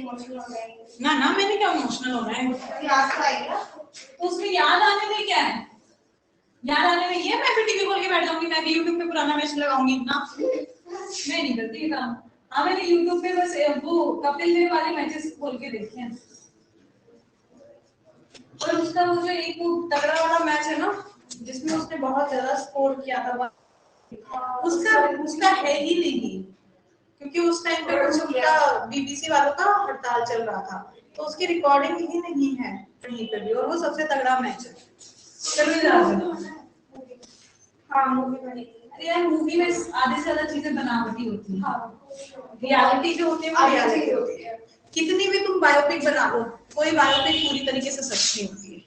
Emotional हो जाएंगे। ना ना मैंने क्या इमोशनल होना है, याद तो आएगा तो उसमें याद आने में क्या है, याद आने में ये मैं भी टीवी खोल के बैठ जाऊंगी, मैं भी यूट्यूब पे पुराना मैच लगाऊंगी ना, मैं नहीं करती ये काम। हाँ मैंने यूट्यूब पे बस वो कपिल देव वाले मैचेस खोल के देखे हैं, और उसका वो जो एक वो तगड़ा वाला मैच है ना जिसमें उसने बहुत ज्यादा स्कोर किया था, उसका उसका है ही नहीं, क्योंकि उस टाइम पे कुछ उनका बीबीसी वालों का हड़ताल चल रहा था, तो उसकी रिकॉर्डिंग ही नहीं है कहीं पे भी, और वो सबसे तगड़ा मैच है। चलो जा हाँ मूवी बनेगी। अरे यार मूवी में आधे से ज्यादा चीजें बनावटी होती है, रियलिटी जो होती है वो रियलिटी होती है। कितनी भी तुम बायोपिक बना लो, कोई बायोपिक पूरी तरीके से सच नहीं होती है।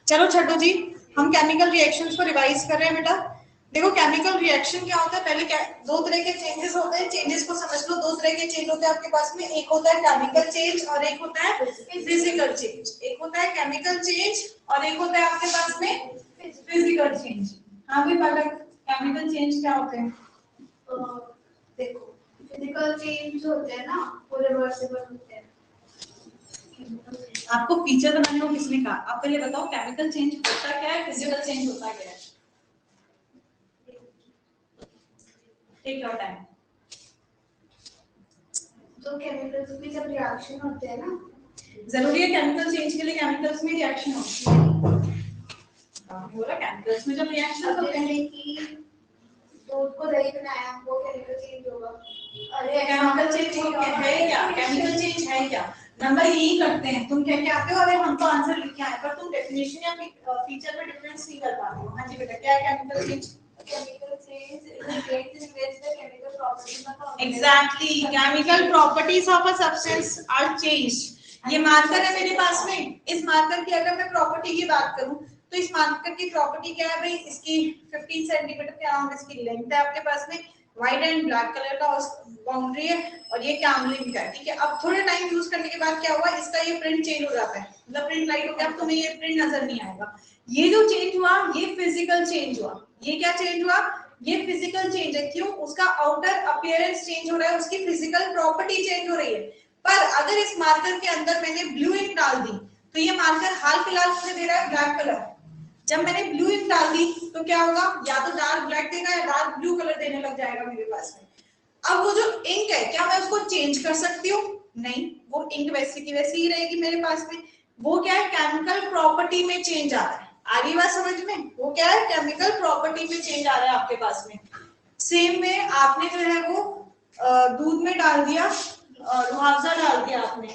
चलो छठो जी, हम केमिकल रिएक्शंस को रिवाइज कर रहे हैं बेटा। देखो केमिकल रिएक्शन क्या होता है, पहले क्या दो तरह के चेंजेस होते हैं, चेंजेस को समझ लो। दो तरह के चेंज होते हैं आपके पास में, एक होता है केमिकल चेंज और एक होता है फिजिकल चेंज। एक होता है केमिकल चेंज और एक होता है आपके पास में फिजिकल चेंज। हाँ भाई पाठक, केमिकल चेंज क्या होते हैं? देखो फिजिकल चेंज होते हैं ना वो रिवर्सिबल होते हैं। आपको फीचर बनाने को किसने कहा? आप पहले बताओ केमिकल चेंज होता क्या है, फिजिकल चेंज होता क्या है? Take your time. तो केमिकल्स में जब रिएक्शन होते हैं ना, जरूरी है केमिकल चेंज के लिए केमिकल्स में रिएक्शन होती है? बोला केमिकल्स में जब रिएक्शन होते हैं कि दूध को दही बनाया वो केमिकल चेंज होगा। अरे केमिकल चेंज है क्या? केमिकल चेंज है क्या? नंबर यही करते हैं, तुम कह के आते हो अरे हम तो आंसर लिख के आए, पर तुम डेफिनेशन या फीचर में डिफरेंस नहीं कर पाते हो। हाँ जी बेटा, क्या है chemical change? Chemical change is a change in which the chemical properties of the Exactly, chemical properties of a substance are changed. ये मार्कर है मेरे पास में, इस मार्कर की अगर मैं प्रॉपर्टी की बात करूं तो इस मार्कर की प्रॉपर्टी क्या है भाई? इसकी 15 सेंटीमीटर के अराउंड इसकी लेंथ है आपके पास में, व्हाइट एंड ब्लैक कलर का बाउंड्री है, और ये कैमलिन का है। ठीक है, अब थोड़े टाइम यूज करने के बाद क्या हुआ, इसका ये प्रिंट चेंज हो जाता है, मतलब प्रिंट लाइट हो गया, अब तुम्हें ये प्रिंट नजर नहीं आएगा। ये जो चेंज हुआ ये फिजिकल चेंज हुआ। ये क्या चेंज हुआ? ये फिजिकल चेंज है। क्यों? उसका आउटर अपीयरेंस चेंज हो रहा है, उसकी फिजिकल प्रॉपर्टी चेंज हो रही है। पर अगर इस मार्कर के अंदर मैंने ब्लू इंक डाल दी तो ये मार्कर हाल फिलहाल मुझे दे रहा है ब्लैक कलर। जब मैंने ब्लू इंक डाल दी तो क्या होगा, या तो डार्क ब्लैक देगा या डार्क ब्लू कलर देने लग जाएगा मेरे पास में। अब वो जो इंक है क्या मैं उसको चेंज कर सकती हूँ? नहीं, वो इंक वैसी की वैसी ही रहेगी मेरे पास में। वो क्या है? केमिकल प्रॉपर्टी में चेंज आ रहा है। आ रही बात समझ में? वो क्या है? केमिकल प्रॉपर्टी में चेंज आ रहा है आपके पास में। सेम में आपने जो है वो दूध में डाल दिया, रुआवजा डाल दिया आपने।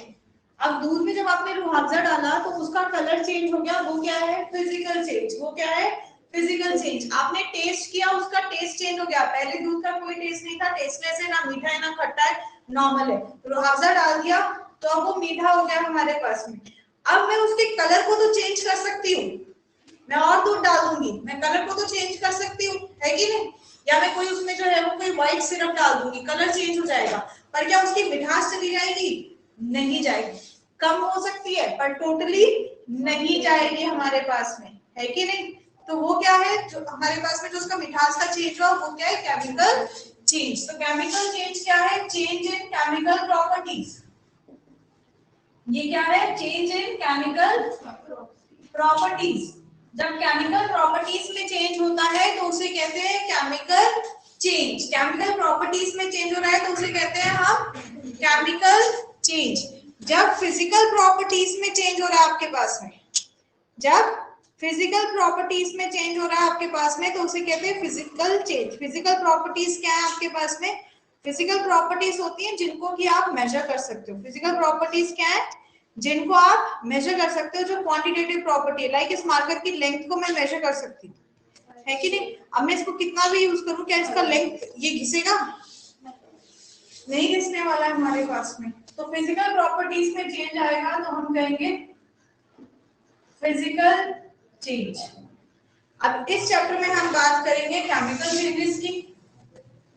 अब दूध में जब आपने रुआवजा डाला तो उसका कलर चेंज हो गया, वो क्या है? Physical change. वो क्या है? Physical change. आपने टेस्ट किया, उसका टेस्ट चेंज हो गया। पहले दूध का कोई टेस्ट नहीं था, टेस्टलेस है, ना मीठा है ना खट्टा है, नॉर्मल है। रुआवजा डाल दिया तो अब वो मीठा हो गया हमारे पास में। अब मैं उसके कलर को तो चेंज कर सकती हूँ, मैं और दूध डाल दूंगी, मैं कलर को तो चेंज कर सकती हूँ, है कि नहीं? या मैं कोई उसमें जो है वो कोई व्हाइट सिरप डाल दूंगी, कलर चेंज हो जाएगा। पर क्या उसकी मिठास चली जाएगी? नहीं जाएगी। कम हो सकती है पर टोटली नहीं जाएगी हमारे पास में, है कि नहीं? तो वो क्या है जो हमारे पास में जो उसका मिठास का चेंज हुआ वो क्या है? Chemical change. तो केमिकल चेंज क्या है? Change in chemical properties. ये क्या है? Change in chemical properties. जब केमिकल प्रॉपर्टीज में चेंज होता है तो उसे कहते हैं केमिकल चेंज। केमिकल प्रॉपर्टीज में चेंज हो रहा है तो उसे कहते हैं हम केमिकल चेंज। जब फिजिकल प्रॉपर्टीज में चेंज हो रहा है आपके पास में, जब फिजिकल प्रॉपर्टीज में चेंज हो रहा है आपके पास में तो उसे कहते हैं फिजिकल चेंज। फिजिकल प्रॉपर्टीज क्या है आपके पास में? फिजिकल प्रॉपर्टीज होती हैं जिनको कि आप मेजर कर सकते हो। फिजिकल प्रॉपर्टीज क्या है? जिनको आप मेजर कर सकते हो, जो क्वांटिटेटिव प्रॉपर्टी है। लाइक इस मार्कर की लेंथ को मैं मेजर कर सकती हूँ, है कि नहीं? अब मैं इसको कितना भी यूज करूं, क्या इसका लेंथ ये घिसेगा? नहीं घिसने वाला है हमारे पास में। तो फिजिकल प्रॉपर्टीज में चेंज आएगा तो हम कहेंगे फिजिकल चेंज। अब इस चैप्टर में हम बात करेंगे केमिकल चेंजेस की।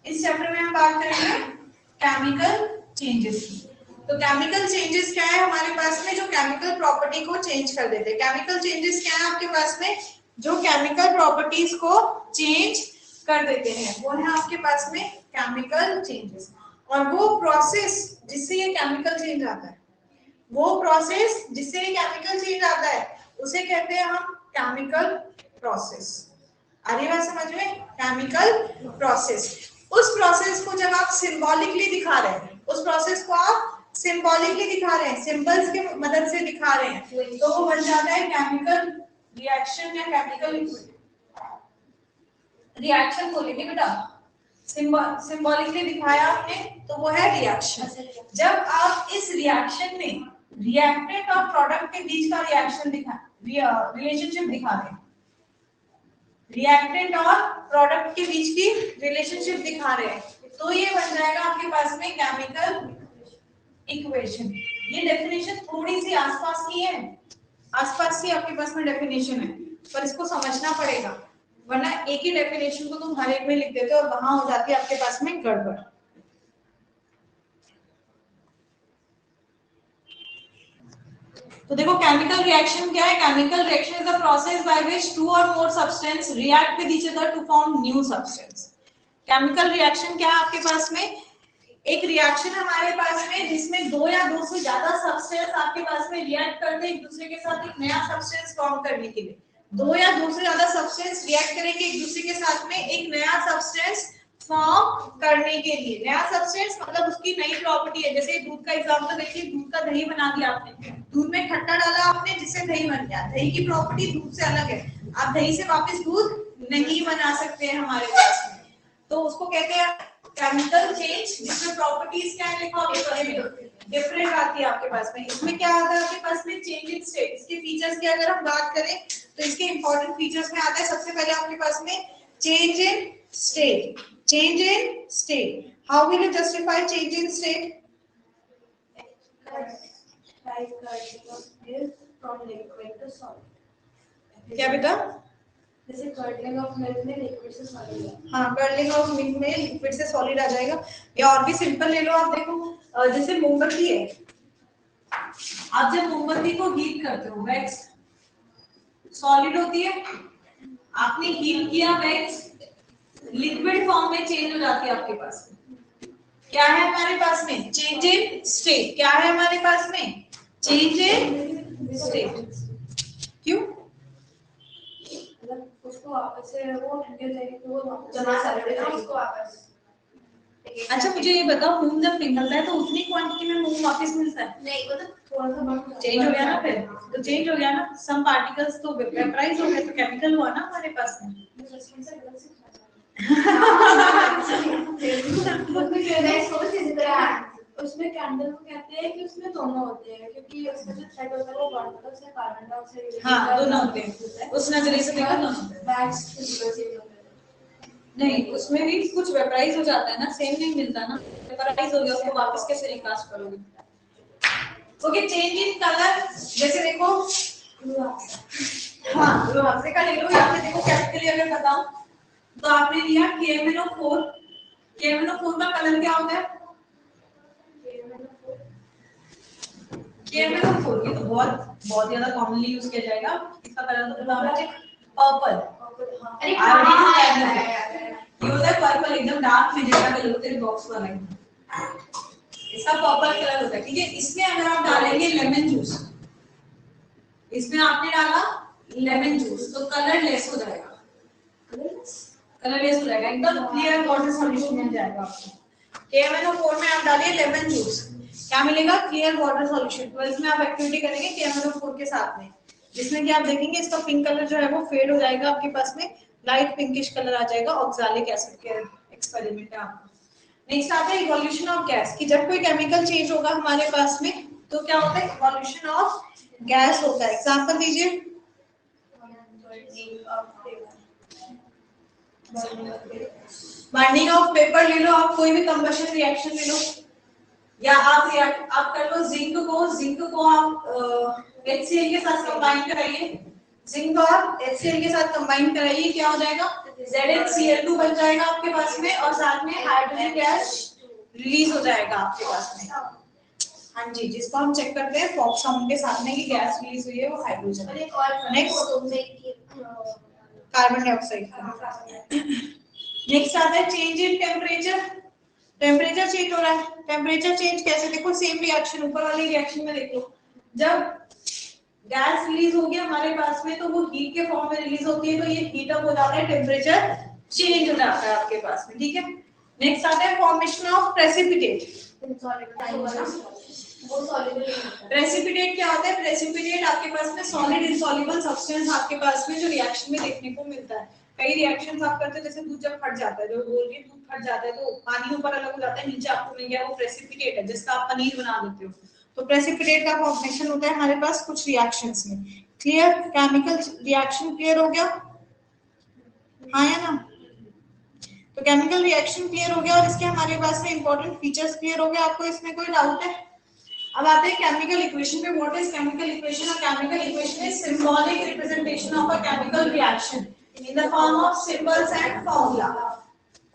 इस चैप्टर में हम बात करेंगे केमिकल चेंजेस की। तो केमिकल चेंजेस क्या है हमारे पास में? जो केमिकल प्रॉपर्टी को चेंज कर देते हैं। केमिकल चेंजेस क्या है आपके पास में? जो केमिकल प्रॉपर्टीज को चेंज कर देते हैं वो है आपके पास में केमिकल चेंजेस। और वो प्रोसेस जिससे ये केमिकल चेंज आता है, वो प्रोसेस जिससे केमिकल चेंज आता है उसे कहते हैं हम केमिकल प्रोसेस। आ रही बात समझ में? Chemical process. उस प्रोसेस को जब आप सिंबॉलिकली दिखा रहे हैं, उस प्रोसेस को आप सिंबॉलिकली दिखा रहे हैं, सिंबल्स के मदद से दिखा रहे हैं, तो वो बन जाता है केमिकल रिएक्शन या केमिकल रिएक्शन बोलेंगे बेटा। सिंबॉलिकली दिखाया आपने तो वो है रिएक्शन। जब आप इस रिएक्शन में रिएक्टेंट और प्रोडक्ट के बीच का रिएक्शन रिलेशनशिप दिखा रहे हैं, रिएक्टेंट और प्रोडक्ट के बीच की रिलेशनशिप दिखा रहे हैं, तो ये बन जाएगा आपके पास में केमिकल इक्वेशन। ये डेफिनेशन थोड़ी सी आसपास की है, आसपास की आपके पास में डेफिनेशन है, पर इसको समझना पड़ेगा, वरना एक ही डेफिनेशन को तुम हर एक में लिख देते हो और वहां हो जाती है आपके पास में गड़बड़। तो देखो केमिकल रिएक्शन क्या है? Chemical reaction is the process by which two और more substance react with each other to form new substance. Chemical reaction क्या है आपके पास में? एक रिएक्शन हमारे पास में जिसमें दो या दो से ज्यादा सब्सटेंस आपके पास में रिएक्ट करते हैं एक दूसरे के साथ एक नया सब्सटेंस फॉर्म करने के लिए। दो या दो से ज्यादा सब्सटेंस रिएक्ट करेंगे एक दूसरे के साथ में एक नया सब्सटेंस फॉर्म करने के लिए। नया सब्सटेंस मतलब उसकी नई प्रॉपर्टी है। जैसे दूध का एग्जांपल देखिए, दूध का दही बना दिया आपने, दूध में खट्टा डाला आपने जिससे दही बन गया। दही की प्रॉपर्टी दूध से अलग है, आप दही से वापस दूध नहीं बना सकते हैं हमारे पास में, तो उसको कहते हैं केमिकल चेंज, जिसमें प्रॉपर्टीज क्या है लिखा होगा डिफरेंट आती है आपके पास में। इसमें क्या आता है आपके पास में? Change in state. इसके फीचर्स की अगर हम बात करें तो इसके इंपॉर्टेंट फीचर्स में आता है सबसे पहले आपके पास में change in state. Change in state, how will you justify change in state? क्या बेटा? जैसे कर्डलिंग ऑफ मिल्क में लिक्विड से सॉलिड। हाँ, कर्डलिंग ऑफ मिल्क में लिक्विड से सॉलिड आ जाएगा। या और भी सिंपल ले लो आप, देखो जैसे मोमबत्ती है, आप जब मोमबत्ती को हीट करते हो वैक्स सॉलिड होती है, आपने हीट किया वैक्स लिक्विड फॉर्म में चेंज हो जाती है आपके पास में। क्या है हमारे पास में? Change in state. क्या है हमारे पास में? Change in state. क्यों? उसको वापस से वो ठंडे हो जाएगी तो वो जमा कर उसको वापस। अच्छा मुझे ये बताओ, मोम जब पिघलता है तो उतनी क्वांटिटी में मोम वापस मिलता है? नहीं, वो तो थोड़ा सा बढ़ चेंज हो गया ना, फिर तो चेंज हो गया ना, सम पार्टिकल्स तो वेपराइज हो गए, तो केमिकल हुआ ना हमारे पास में। उसमें कैंडल को कहते हैं कि उसमें दोनों होते हैं, क्योंकि उसमें जो थ्रेड होता है वो बॉन्ड होता है, उसमें कार्बन डाइऑक्साइड। हाँ, दोनों होते हैं, उस नजरिए से देखो दोनों। नहीं, उसमें भी कुछ वेपराइज हो जाता है ना, सेम नहीं मिलता ना, वेपराइज हो गया उसको वापस कैसे रिकास्ट करोगे? ओके, चेंज इन कलर, जैसे देखो हाँ रुआवजे का ले लो, यहाँ पे देखो कैपिटली अगर बताऊं तो आपने लिया KMnO4। KMnO4 का कलर क्या होता है? KMnO4 ये तो बहुत ज्यादा कॉमनली यूज किया जाएगा। इसका कलर तो पता होना चाहिए, पर्पल। अरे ये होता है पर्पल, एकदम डार्क मैजेंटा कलर होता है बॉक्स वाला, इसका पर्पल कलर होता है, ठीक है। इसमें अगर आप डालेंगे लेमन जूस, इसमें आपने डाला लेमन जूस तो कलर लेस हो जाएगा, कलर लेस हो जाएगा, एकदम क्लियर वाटर सॉल्यूशन मिल जाएगा आपको। KMnO4 में आप डालिए लेमन जूस, क्या मिलेगा? Clear water solution. तो इसमें आप एक्टिविटी करेंगे KMnO4 के साथ में, जिसमें कि आप देखेंगे इसका पिंक कलर जो है वो फेड हो जाएगा आपके पास में, लाइट पिंकिश कलर आ जाएगा। ऑक्सैलिक एसिड के एक्सपेरिमेंट है आपका। नेक्स्ट आता है इवोल्यूशन ऑफ गैस, कि जब कोई केमिकल चेंज होगा हमारे पास में तो क्या होता है? इवोल्यूशन ऑफ गैस होता है। एग्जांपल दीजिए। बाइंडिंग ऑफ पेपर ले लो, आप कोई भी कंबशन रिएक्शन ले लो, या आप कर लो जिंक को आप HCl के साथ कंबाइन कराइए, जिंक और HCl के साथ कंबाइन कराइए, क्या हो जाएगा? ZnCl2 बन जाएगा आपके पास में, और साथ में हाइड्रोजन गैस रिलीज हो जाएगा आपके पास में। हाँ जी, जिसको हम चेक करते हैं फॉक साउंड के साथ में कि गैस रिलीज हुई है वो hydrogen. Next carbon dioxide. Next आता है change in temperature. Temperature change हो रहा है, टेम्परेचर चेंज कैसे? देखो सेम रिएक्शन, ऊपर वाली रिएक्शन में देख लो, जब गैस रिलीज होगी हमारे पास में तो वो हीट के फॉर्म में रिलीज होती है, तो ये हीट अप हो जाता है, टेम्परेचर चेंज हो जाता है आपके पास में, ठीक है। नेक्स्ट आता है फॉर्मेशन ऑफ प्रेसिपिटेट। प्रेसिपिटेट क्या होता है? प्रेसिपिटेट आपके पास में सॉलिड इनसॉल्युबल सब्सटेंस आपके पास में जो रिएक्शन में देखने को मिलता है। कई रिएक्शंस आप करते हैं, जैसे दूध जब फट जाता है, जो बोल रही है दूध फट जाता है तो पानी ऊपर अलग हो जाता है, नीचे आपको मिल गया वो प्रेसिपिटेट है, जिसका आप पनीर बना लेते हो। तो प्रेसिपिटेट का फॉर्मेशन होता है हमारे पास कुछ रिएक्शंस में। क्लियर? केमिकल रिएक्शन क्लियर हो गया? हाँ या ना? तो केमिकल रिएक्शन क्लियर हो गया और इसके हमारे पास में इंपॉर्टेंट फीचर्स क्लियर हो गए। आपको इसमें कोई डाउट है? अब आते हैं केमिकल इक्वेशन पे। What is chemical equation? A chemical equation is symbolic representation of a chemical reaction in the form of symbols and formula.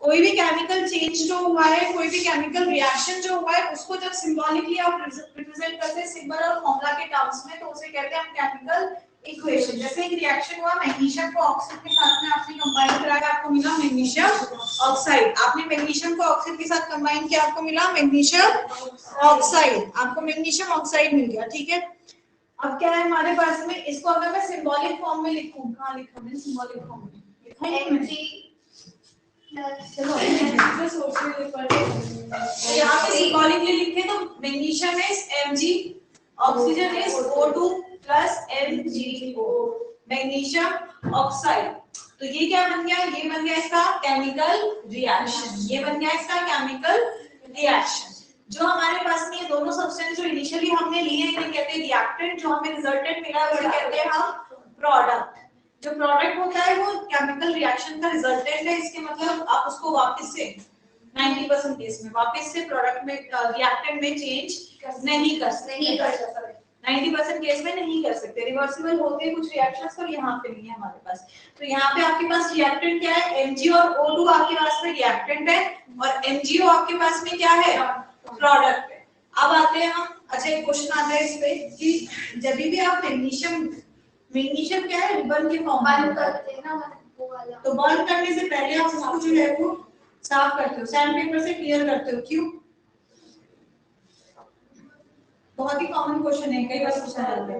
कोई भी केमिकल चेंज जो हुआ है, कोई भी केमिकल रिएक्शन जो हुआ है, उसको जब सिंबॉलिकली आप रिप्रेजेंट करते हैं सिंबल और फॉर्मूला के टर्म्स में, तो उसे कहते हैं हम केमिकल इक्वेशन। जैसे एक रिएक्शन हुआ, मैग्नीशियम को ऑक्सीजन के साथ में आपने कंबाइन कराया, आपको मिला मैग्नीशियम ऑक्साइड। आपने मैग्नीशियम को ऑक्सीजन के साथ कंबाइन किया, आपको मिला मैग्नीशियम ऑक्साइड। आपको मैग्नीशियम ऑक्साइड मिल गया, ठीक है। अब क्या है हमारे पास में, इसको अगर मैं सिंबॉलिक फॉर्म में लिखूं, कहां लिखा मैंने सिंबॉलिक फॉर्म में? लिखा है मैंने, चलो यहाँ पे सिंबॉलिकली लिखे तो magnesium is Mg, oxygen is O2 plus MgO, magnesium oxide. तो ये क्या बन गया? ये बन गया इसका केमिकल रिएक्शन। ये बन गया इसका केमिकल रिएक्शन। जो हमारे पास में ये दोनों सब्सटेंस जो इनिशियली हमने लिए हैं, इन्हें कहते हैं रिएक्टेंट। जो हमें रिजल्टेंट मिला है उसे कहते हैं हम प्रोडक्ट। जो प्रोडक्ट होता है वो केमिकल रिएक्शन का रिजल्टेंट है। इसके मतलब आप उसको वापस से 90% केस में वापस से प्रोडक्ट में रिएक्टेंट में चेंज नहीं कर सकते। 90% केस में नहीं कर सकते। रिवर्सिबल होते हैं कुछ रिएक्शंस, पर यहाँ पे नहीं है हमारे पास। तो यहाँ पे आपके पास रिएक्टेंट क्या है? Mg और O2 आपके पास में रिएक्टेंट है और MgO आपके पास में क्या है? प्रोडक्ट है। अब आते हैं हम, अच्छा एक क्वेश्चन आता है इस पे कि जब भी आप मैग्नीशियम क्या है? रिबन के फॉर्म में करते हैं ना वो वाला, तो बर्न करने से पहले आप उसको जो है वो साफ करते हो, सैंड पेपर से क्लियर करते हो। क्यों? बहुत ही कॉमन क्वेश्चन है, कई बार पूछा जाता है।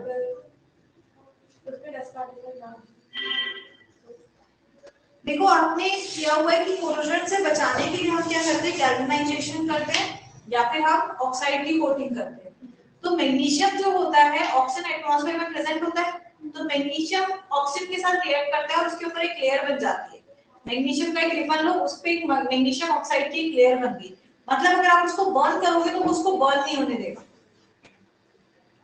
देखो आपने किया हुआ है कि कोरोजन से बचाने के लिए हम क्या करते हैं? गैल्वेनाइजेशन करते हैं या फिर हम ऑक्साइड की कोटिंग करते हैं। तो मैग्नीशियम जो होता है ऑक्सीजन एटमॉस्फेयर में प्रेजेंट होता है, तो मैग्नीशियम ऑक्सीजन के साथ रिएक्ट करता है और उसके ऊपर एक लेयर बन जाती है। मैग्नीशियम का एक रिबन लो, उस पे एक मैग्नीशियम ऑक्साइड की लेयर बन गई। मतलब अगर आप उसको बर्न करोगे तो उसको बर्न नहीं होने देगा।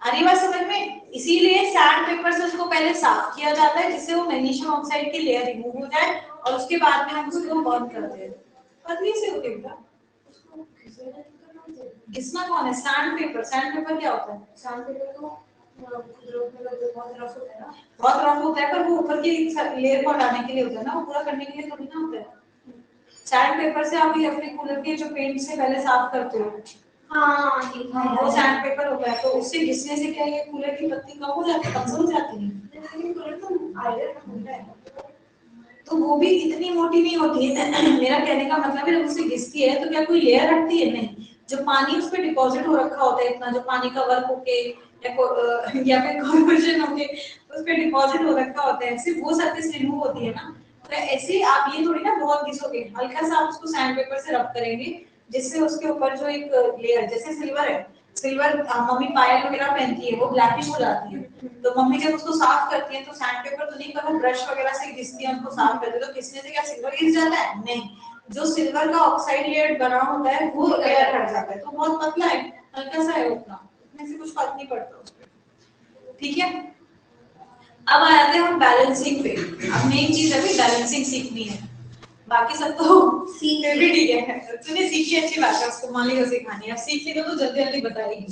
आ रही बात समझ में? इसीलिए सैंड पेपर से उसको पहले साफ किया जाता है जिससे वो मैग्नीशियम ऑक्साइड की लेयर रिमूव हो जाए और उसके बाद में हम उसको बर्न करते हैं। पतली से होती है घिसना कौन है? Sand paper. सैंड पेपर क्या होता है? सैंड पेपर तो बहुत रफ होता है ना, बहुत रफ होता है, पर वो ऊपर की लेयर को हटाने के लिए होता है ना, वो पूरा करने के लिए थोड़ी ना होता है। सैंड पेपर से आप ये अपने कूलर के जो पेंट से पहले साफ करते हो, हाँ वो सैंड पेपर होता है। तो उससे घिसने से क्या ये कूलर की पत्ती कम हो जाती है, कमजोर हो जाती है। लेकिन कूलर तो आयरन होता है तो वो भी इतनी मोटी नहीं होती है। मेरा कहने का मतलब है जब उससे घिसती है तो क्या कोई लेयर हटती है? नहीं। जो पानी उस पर डिपॉजिट हो रखा होता है, इतना जो पानी का वर्क होके या फिर कॉर्पोरेशन होके उस पर डिपॉजिट हो रखा होता है, सिर्फ वो सरफेस रिमूव होती है ना। तो ऐसे आप ये थोड़ी ना बहुत घिसोगे, हल्का सा आप उसको सैंड पेपर से रब करेंगे जिससे उसके ऊपर जो एक लेयर, जैसे सिल्वर है, सिल्वर मम्मी पायल वगैरह पहनती है वो ब्लैकिश हो जाती है, तो मम्मी जब उसको साफ करती है तो सैंड पेपर तो नहीं, पर वो ब्रश वगैरह से घिसती है, उसको साफ करती है। तो घिसने से क्या सिल्वर घिस जाता है? नहीं, जो सिल्वर का ऑक्साइड लेयर बना होता है वो लेयर हट जाता है। तो बहुत पतला है, हल्का सा है, उतना उसमें से कुछ फर्क नहीं पड़ता उसपे। ठीक है, अब आते हैं हम बैलेंसिंग पे। अब मेन चीज अभी बैलेंसिंग सीखनी है, बाकी सब तो सीख भी ठीक है। तूने सीखी अच्छी बात है, उसको मान ली सिखानी है, अब सीख ली तो जल्दी जल्दी बताएगी।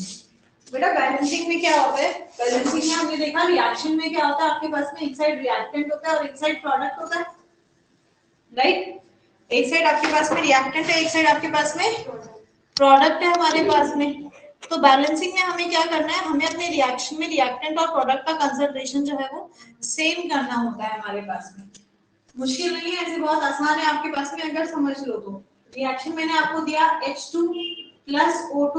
बेटा बैलेंसिंग में क्या होता है? बैलेंसिंग में हमने देखा रिएक्शन में क्या होता है, आपके पास में एक साइड रिएक्टेंट होता है और एक साइड प्रोडक्ट होता है, राइट? एक साइड आपके पास में रिएक्टेंट है, एक साइड आपके पास में प्रोडक्ट है हमारे पास में। तो बैलेंसिंग में हमें क्या करना है? हमें अपने रिएक्शन में रिएक्टेंट और प्रोडक्ट का कंसंट्रेशन जो है वो सेम करना होता है हमारे पास में। मुश्किल नहीं है, ऐसे बहुत आसान है आपके पास में, अगर समझ लो तो। रिएक्शन मैंने आपको दिया H2 plus O2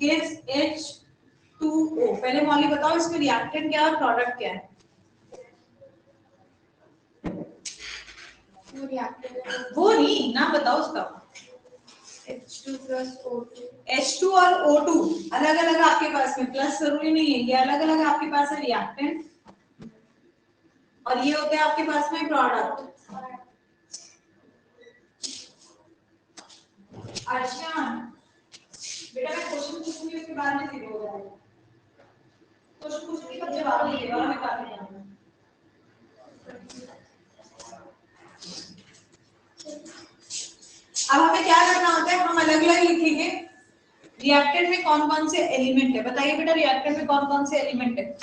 gives H2 H2O। पहले मौली बताओ इसमें रिएक्टेंट क्या है और प्रोडक्ट क्या है? वो नहीं ना, बताओ उसका। H2 plus O2। H2 और O2 अलग अलग आपके पास में, प्लस जरूरी नहीं है, ये अलग अलग आपके पास है रिएक्टेंट, और ये होते हैं आपके पास में प्रोडक्ट। अर्शना बेटा मैं क्वेश्चन पूछूंगी उसके बाद में सीधे हो जाएगा। क्वेश्चन पूछने का जवाब नहीं देगा, हमें काटने जाना। अब हमें क्या करना होता है, हम अलग अलग लिखेंगे रिएक्टेंट में कौन कौन से एलिमेंट है। बताइए बेटा रिएक्टेंट में कौन कौन से एलिमेंट है?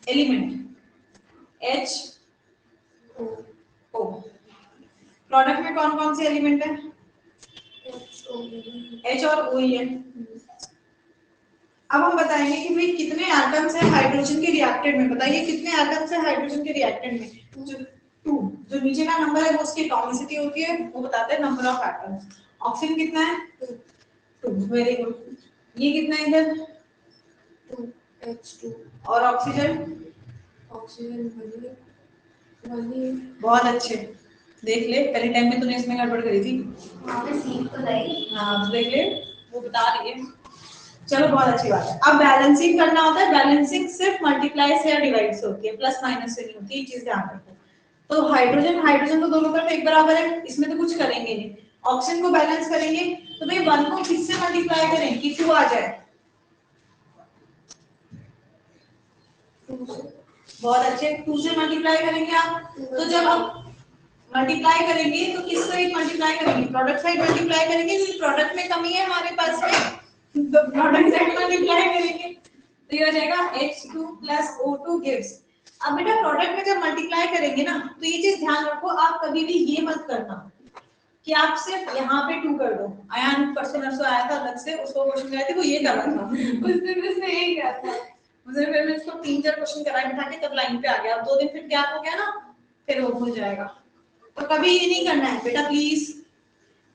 Element H O। प्रोडक्ट में कौन कौन से एलिमेंट है? H और O ही है। अब हम बताएंगे कि भाई कितने एटम्स है हाइड्रोजन के रिएक्टेंट में। बताइए कितने एटम्स है हाइड्रोजन के रिएक्टेंट में? जो 2, जो नीचे का नंबर है वो उसकी एटॉमिसिटी होती है, वो बताता है नंबर ऑफ एटम्स। ऑक्सीजन कितना है? 2। Very good. ये कितना है इधर? 2H2। और ऑक्सीजन? ऑक्सीजन बहुत अच्छे। देख ले पहले टाइम में तूने इसमें गड़बड़ करी थी। मैं सीख तो गई। हाँ देख ले वो बता रही है। चलो बहुत अच्छी बात है। अब बैलेंसिंग करना होता है। बैलेंसिंग सिर्फ मल्टीप्लाई से या डिवाइड से होती है, प्लस माइनस से नहीं होती, ये चीज ध्यान रखो। तो हाइड्रोजन हाइड्रोजन तो दोनों तरफ एक बराबर है, इसमें तो कुछ करेंगे नहीं। ऑक्सीजन को बैलेंस करेंगे तो भाई 1 को किससे मल्टीप्लाई करें कि 2 आ जाए? बहुत अच्छे, 2 से मल्टीप्लाई करेंगे आप। तो जब आप मल्टीप्लाई करेंगे तो किस साइड मल्टीप्लाई करेंगे? प्रोडक्ट साइड मल्टीप्लाई करेंगे, क्योंकि प्रोडक्ट में कमी है हमारे पास में, तो प्रोडक्ट साइड मल्टीप्लाई करेंगे तो ये हो जाएगा H2 plus O2 gives। अब बेटा प्रोडक्ट में जब मल्टीप्लाई करेंगे ना तो ये चीज ध्यान रखो, आप कभी भी ये मत करना कि आप सिर्फ यहाँ पे 2 कर दो। अयान परसों आया था अलग से, उसको क्वेश्चन कराए थे, वो ये कर रहा था उस दिन उसने यही किया था। मुझे फिर मैं इसको 3-4 क्वेश्चन कराए बिठा के, तब लाइन पे आ गया। अब 2 दिन फिर गैप हो गया ना, फिर वो भूल जाएगा। तो कभी ये नहीं करना है बेटा, प्लीज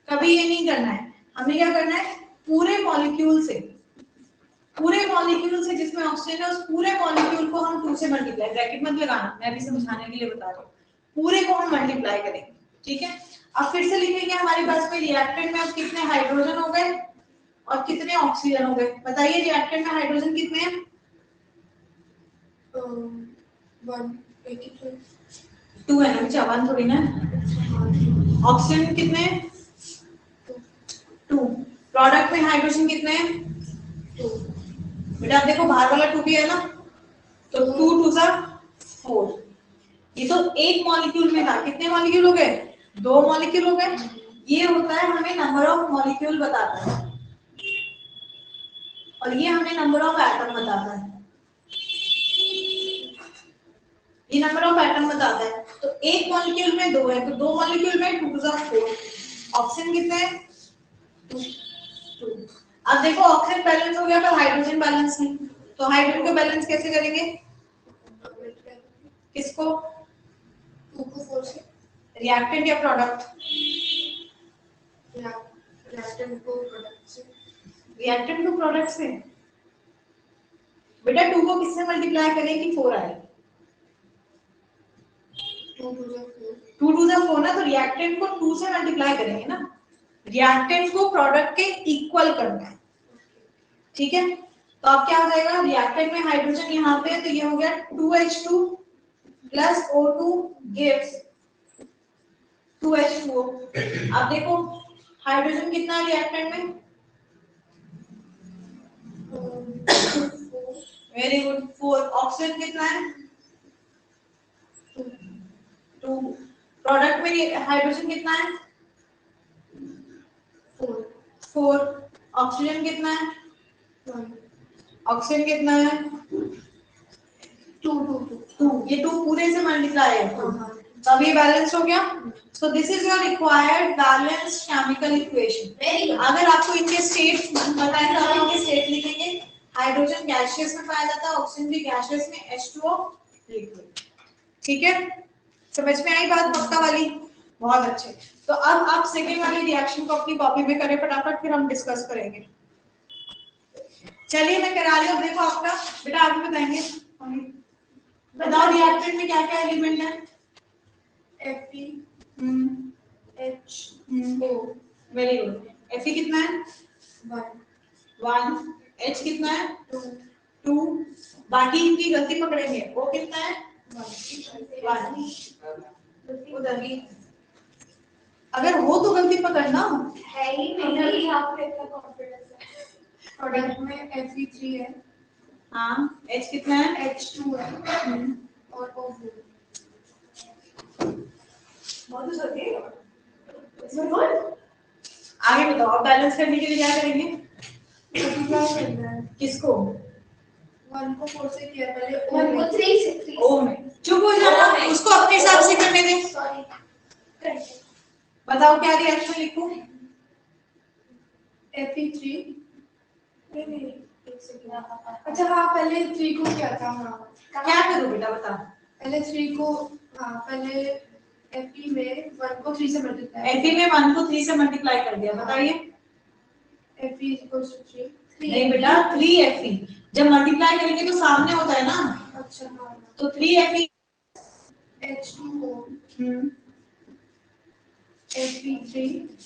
कभी ये नहीं करना है। हमें क्या करना है, पूरे मॉलिक्यूल से जिसमें ऑक्सीजन है उस पूरे मॉलिक्यूल को हम 2 से मल्टीप्लाई, ब्रैकेट मत लगाना, मैं अभी समझाने के लिए बता रही हूँ, पूरे को हम मल्टीप्लाई करेंगे। ठीक है, अब फिर से लिखेंगे हमारे पास में रिएक्टेंट में अब कितने हाइड्रोजन हो गए और कितने ऑक्सीजन हो गए। बताइए रिएक्टेंट में हाइड्रोजन कितने हैं? 2 है ना, अच्छा 1 थोड़ी ना। ऑक्सीजन कितने हैं? 2। प्रोडक्ट में हाइड्रोजन कितने हैं? 2। बेटा आप देखो बाहर वाला 2 भी है ना, तो 2 2 सा 4। ये तो एक मॉलिक्यूल में था, कितने मॉलिक्यूल हो गए? 2 मॉलिक्यूल हो गए। ये होता है हमें नंबर ऑफ मॉलिक्यूल बताता है, और ये हमें नंबर ऑफ एटम बताता है। ये नंबर ऑफ एटम बताता है। तो एक मॉलिक्यूल में 2 है, तो 2 मॉलिक्यूल में 2 सा 4। ऑक्सीजन कितने हैं? 2। अब देखो ऑक्सीजन बैलेंस हो गया पर हाइड्रोजन बैलेंस नहीं, तो हाइड्रोजन को बैलेंस कैसे करेंगे? किसको? 2 को 4 से। रिएक्टेंट या प्रोडक्ट? रिएक्टेंट को प्रोडक्ट से। रिएक्टेंट को प्रोडक्ट से। बेटा 2 को किससे मल्टीप्लाई करें कि 4 आए? 2 2 जा 4। 2 2 जा 4 ना, तो रिएक्टेंट को 2 से मल्टीप्लाई करेंगे ना, रिएक्टेंट को प्रोडक्ट के इक्वल करना है। ठीक है, तो अब क्या हो जाएगा, रिएक्टेंट में हाइड्रोजन यहाँ पे है तो ये हो गया 2H2 plus O2 gives 2H2O। अब देखो हाइड्रोजन कितना है रिएक्टेंट में? Very good 4। ऑक्सीजन कितना है? 2। प्रोडक्ट में हाइड्रोजन कितना है? 4। ऑक्सीजन कितना है? 1। ऑक्सीजन कितना है? 2 ये 2 पूरे से मल्टीप्लाई है, तो अब ये बैलेंस हो गया। So this is your required balance chemical equation. अगर आपको इनके स्टेट बताए तो आप इनके स्टेट लिखेंगे। हाइड्रोजन गैसियस में पाया जाता है, ऑक्सीजन भी गैसियस में, H2O लिक्विड। ठीक है, समझ में आई बात पक्का वाली? बहुत अच्छे। तो अब आप सेकेंड वाली रिएक्शन को अपनी कॉपी में करें फटाफट, फिर हम डिस्कस करेंगे। चलिए मैं करा रही हूँ। देखो आपका बेटा आगे बताएंगे, बताओ रिएक्टेंट में क्या क्या एलिमेंट है। Fe, H, O, very good. Fe कितना है? 1। H कितना है? 2। बाकी इनकी गलती पकड़ेंगे। O कितना है? 1। उधर भी अगर हो तो गलती पकड़ना है ही नहीं, यहाँ पे इतना कॉन्फिडेंस है। प्रोडक्ट में Fe3 है। हाँ। H कितना है? H2 है और O4। बहुत जल्दी है। आगे बताओ, अब बैलेंस करने के लिए क्या करेंगे? मल्टीप्लाई करना है। किसको? 1 को 4 से किया पहले, 1 को 3 से। ओ में चुप हो जाना, उसको अपने हिसाब से करने दे। सॉरी। बताओ क्या रिएक्शन लिखूं? Fe3 नहीं, एक सेकंड। अच्छा हाँ, पहले 3 को क्या था? हाँ, क्या करूं बेटा बता। पहले 3 को, हाँ पहले Fe में 1 को 3 से मल्टीप्लाई। Fe में 1 को 3 से मल्टीप्लाई कर दिया। बताइए। Fe equals to 3। नहीं बेटा 3 Fe जब मल्टीप्लाई करेंगे तो सामने होता है ना। अच्छा हाँ, तो 3 Fe H2O Fe3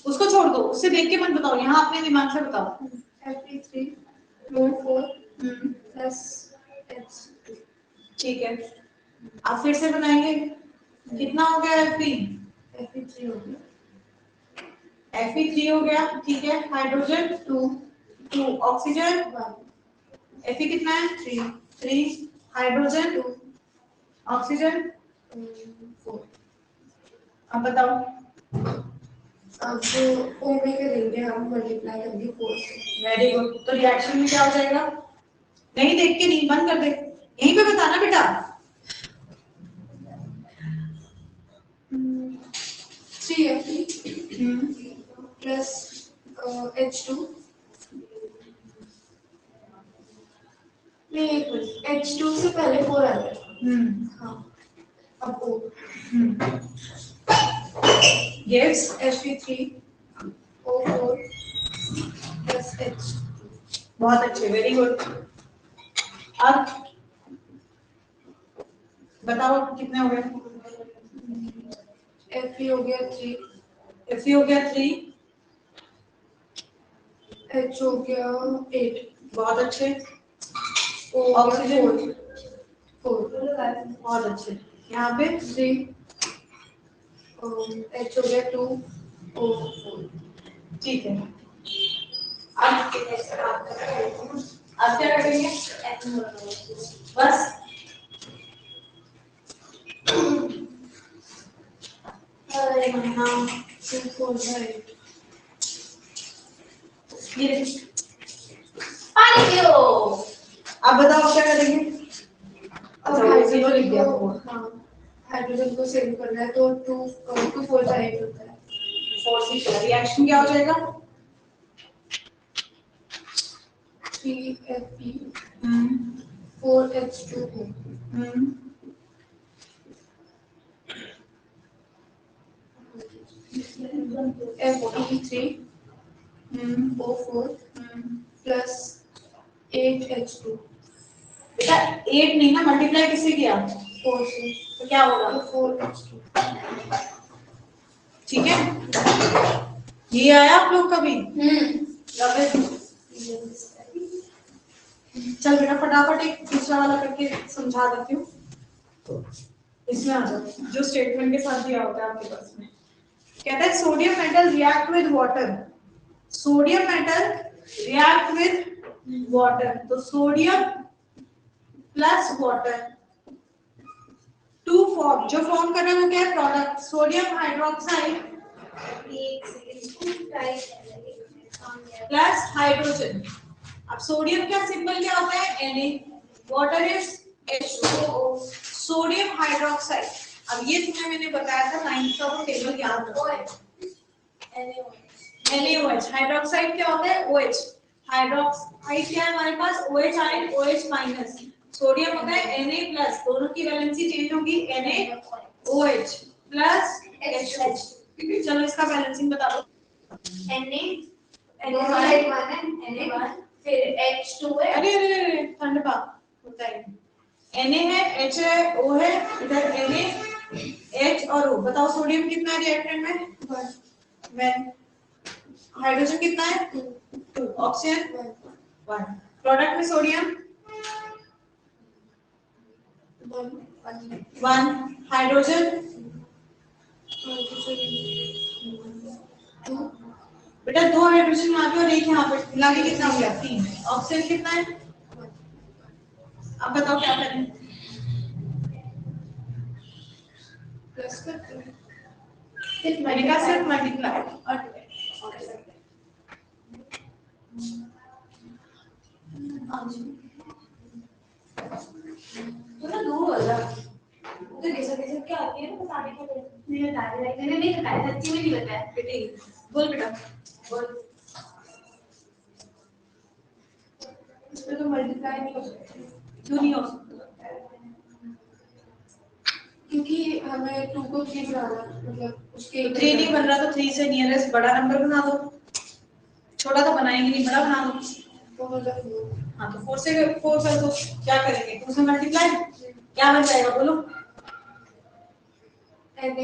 उसको छोड़ दो, उससे देख के मत बताओ, यहाँ अपने दिमाग से बताओ। Fe3 O4 plus H2। ठीक है, आप फिर से बनाएंगे। कितना हो गया Fe? Fe3 हो गया, Fe3 हो गया। ठीक है, हाइड्रोजन 2 ऑक्सीजन 1 Fe कितना है? 3 हाइड्रोजन 2 ऑक्सीजन 4। अब बताओ। अब O में करेंगे हम मल्टीप्लाई करके 4 से। Very good. तो रिएक्शन में क्या हो जाएगा? नहीं देख के नहीं, बंद कर दे, यहीं पे बताना बेटा। 3Fe प्लस H2 नहीं, H2 से पहले 4 आ गया। हाँ, अब O gives Fe3 O4 plus H। बहुत अच्छे, वेरी गुड। अब बताओ कितने हो गए? Fe हो गया 3, Fe हो गया 3, H हो गया 8, बहुत अच्छे। O हो गया ऑक्सीजन 4, बहुत अच्छे। यहाँ पे 3, H हो गया 2, O 4। ठीक है। अब क्या करेंगे? बस ये पानी पियो। अब बताओ क्या करेंगे? अब हाइड्रोजन को सेव करना है, तो 2 4 का 8 होता है। 4 से रिएक्शन क्या हो जाएगा? 3Fe 4H2O Fe3 O4 plus 8H2। बेटा 8 नहीं ना, मल्टीप्लाई किससे किया? 4 से, तो क्या होगा? तो 4H2। ठीक है, ये आया आप लोग कभी? चल बेटा फटाफट एक दूसरा वाला करके समझा देती हूँ। इसमें आ जाओ, जो स्टेटमेंट के साथ दिया होता है आपके पास में। कहता है sodium metal react with water. Sodium metal react with water, तो sodium plus water to form, जो फॉर्म कर रहा है वो क्या है? Product sodium hydroxide plus hydrogen. अब सोडियम का सिंबल क्या होता है? Na, water is H2O, sodium hydroxide. अब ये तुम्हें मैंने बताया था 9th का वो टेबल याद रखो। NaOH, हाइड्रोक्साइड क्या होता है? OH, हाइड्रोक्साइड क्या है हमारे पास? OH ion OH minus, sodium होता है Na प्लस, दोनों की वैलेंसी चेंज होगी, NaOH प्लस H2। चलो इसका बैलेंसिंग बता दो। Na1 है, Na1 फिर H2 है। अरे अरे अरे ठंड पा होता है। Na है, H है, O है, इधर Na, H और O। बताओ सोडियम कितना है रिएक्टेंट में? 1। हाइड्रोजन कितना है? 2। ऑक्सीजन 1। प्रोडक्ट में सोडियम 1। हाइड्रोजन 2। बेटा 2 हाइड्रोजन यहाँ पे और 1 यहाँ पे, मिला के कितना हो गया? 3। ऑक्सीजन कितना है? अब बताओ क्या करें? प्लस करते हैं। मैंने कहा सिर्फ मल्टीप्लाई। तो ना 2 हो जा। तो कैसे कैसे क्या आती है ना बताने के लिए। नहीं बता रही, मैंने नहीं बताया, सच्ची में नहीं बताया। बेटी बोल बेटा बोल। इसमें तो मल्टीप्लाई नहीं हो सकता। क्यों नहीं हो सकता? क्योंकि हमें 2 को 3 बनाना मतलब उसके 3 नहीं बन रहा तो 3 से नियरेस्ट बड़ा नंबर बना दो। छोटा तो बनाएंगे नहीं, बड़ा बना दो। तो मतलब हाँ तो 4 से 4 कर दो। क्या करेंगे? 2 से मल्टीप्लाई क्या बन जाएगा बोलो? Na 2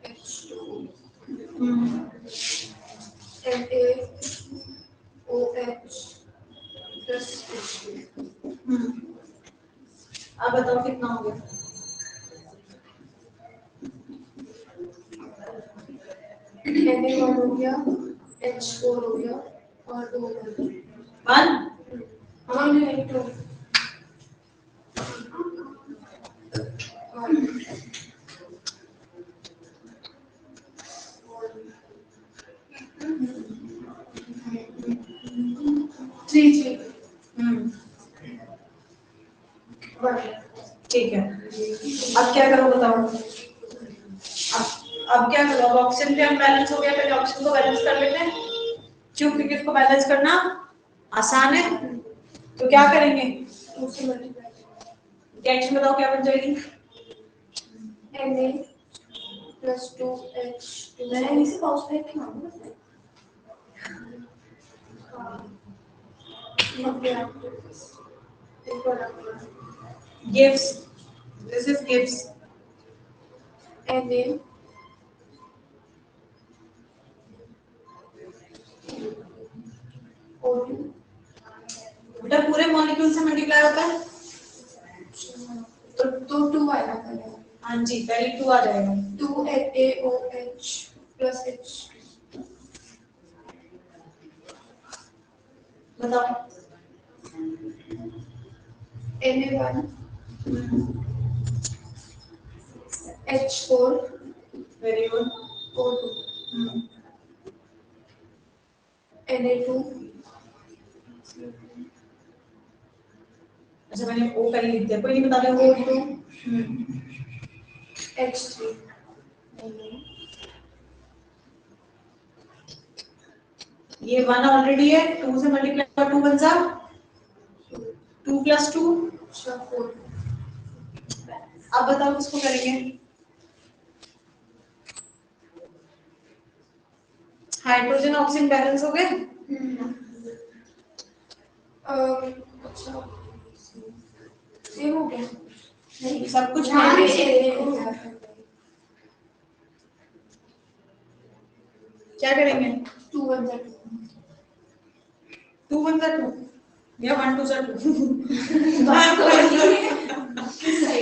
H2 NaOH plus H2। अब बताओ कितना हो गया? Na1 हो गया, H4 हो गया और 2 हो गया। 1। हाँ नहीं 2 3 ठीक है। अब क्या करो बताओ? अब क्या करो? अब ऑक्सीजन पे अनबैलेंस हो गया, पहले ऑक्सीजन को बैलेंस कर लेते हैं क्योंकि इसको बैलेंस करना आसान है। तो क्या करेंगे? 2 से मल्टीप्लाई रिएक्शन बताओ क्या बन जाएगी? Na plus 2H2। मैंने इसे पॉज पे क्यों मांगा? Gives. This is gives. Na O2 बेटा पूरे मॉलिक्यूल से मल्टीप्लाई होता है तो 2 आएगा पहले। हाँ जी, पहले 2 आ जाएगा। 2 NaOH plus H2। बताओ। Na1 H4 very good. O2 Na2 अच्छा मैंने O पहले लिख दिया, कोई नहीं बता रहा O2 H3। ये 1 ऑलरेडी है, 2 से मल्टीप्लाई कर 2 बन जा 2 + 2 4। अब बताओ किसको करेंगे? हाइड्रोजन ऑक्सीजन बैलेंस हो गए? अच्छा सेम हो गया। नहीं सब कुछ हाँ, क्या करेंगे? 2 1 2 2 1 2 या 1 2 2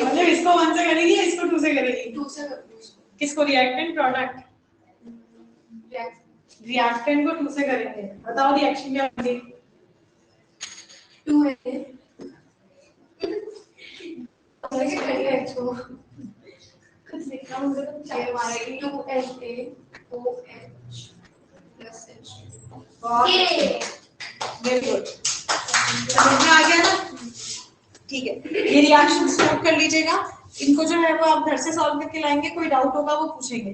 मतलब इसको 1 से करेगी, इसको 2 से करेगी। 2 से किसको? Reactant product? रिएक्टेंट को 2 से करेंगे। बताओ रिएक्शन क्या होगी? 2 है लगे करिए इसको कुछ लिखना मुझे तो चाहिए मारेगी। 2 NaOH plus H2। ये वेरी गुड। समझ में आ गया ना? ठीक है, ये रिएक्शन नोट कर लीजिएगा। इनको जो है वो आप घर से सॉल्व करके लाएंगे, कोई डाउट होगा वो पूछेंगे।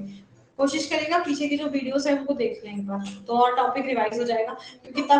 कोशिश करेगा पीछे की जो वीडियोस है उनको देख लें एक बार, तो और टॉपिक रिवाइज हो जाएगा क्योंकि